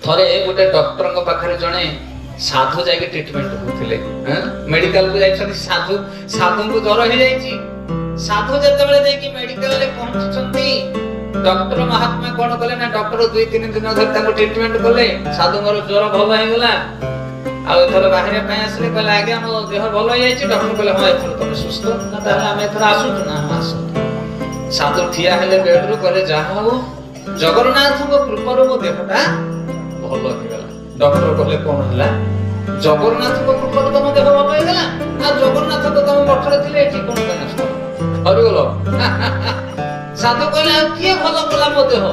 थरे गोटे डॉक्टर पाखे जड़े साधु जाके ट्रीटमेंट होते मेडिकल को जाइछन साधु साधु को ज्वर हो जाइछि साधु जतबेले जाके मेडिकल रे पहुंचछंती डॉक्टर महात्मा कोन कले ना डॉक्टर 2-3 दिन धरि ताको ट्रीटमेंट कले साधु मोर ज्वर भल हो गेला आ एथर बाहरे पय आसले कहले आगे हम देह भल हो जाइछि डॉक्टर कहले हां एथर तुम सुस्त ना ताले हम एथर आसु ना आसु साधु ठिया हेले बेड रो कहले जा हो जगन्नाथ को कृपा रो देहटा भल हो गेला डॉक्टर कहले कोन हला जगन्नाथ को कृपा रो तम देह भल हो गेला आ जगन्नाथ तो तम मठरे थिले एठी कोन नष्ट हरि गेलो साधु कहले किए भल कला मो देह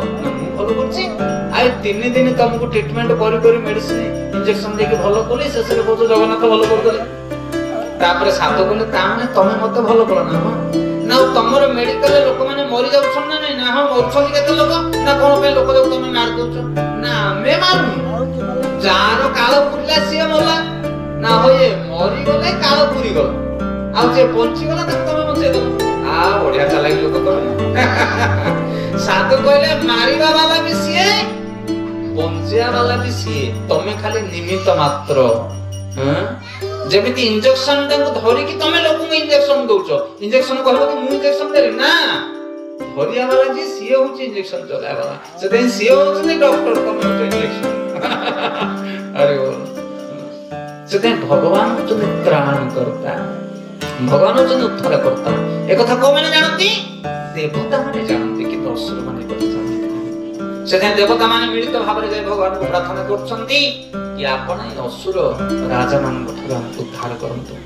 भल करछि आइ 3 दिन तुमको ट्रीटमेंट करी मेडिसिन इंजेक्शन देके भल कली शेष रे बोझ जगन्नाथ भल कर देले तापर साधु कहले ता माने तमे मते भल कला ना तमर मेडिकल लोक माने मरि जाउछन ना नहीं ना हम मरछन केते लोक ना कोन पे लोक जो तमे मार दोछ ना मे मारू जार काल पुरला सिए मोला ना होए मरि गले काल पुरी गल आ जे पहुंची गला तक तमे मसे दो आ बढ़िया चलाकी लोक तो साधु कहले मारिबा वाला भी सिए बंजिया वाला भी सिए तमे खाली निमित्त मात्र जेमिति इंजेक्शन को धरि कि तमे लोक को इंजेक्शन दोछो इंजेक्शन कहबो कि मु इंजेक्शन देले ना धरिया वाला जी सीए होची इंजेक्शन चलाय वाला सेते सीए होची डॉक्टर तमे होची इंजेक्शन अरे ओ सेते भगवान होची त्राण करता भगवान होची उद्धार करता ए कथा को माने जानती देवता माने जानती कि दर्शन माने कथा जानती सेते देवता माने मिलित भाबरे जाय भगवान को प्रार्थना करछंती कि आपण असुर राजा मान उद्धार करंतु।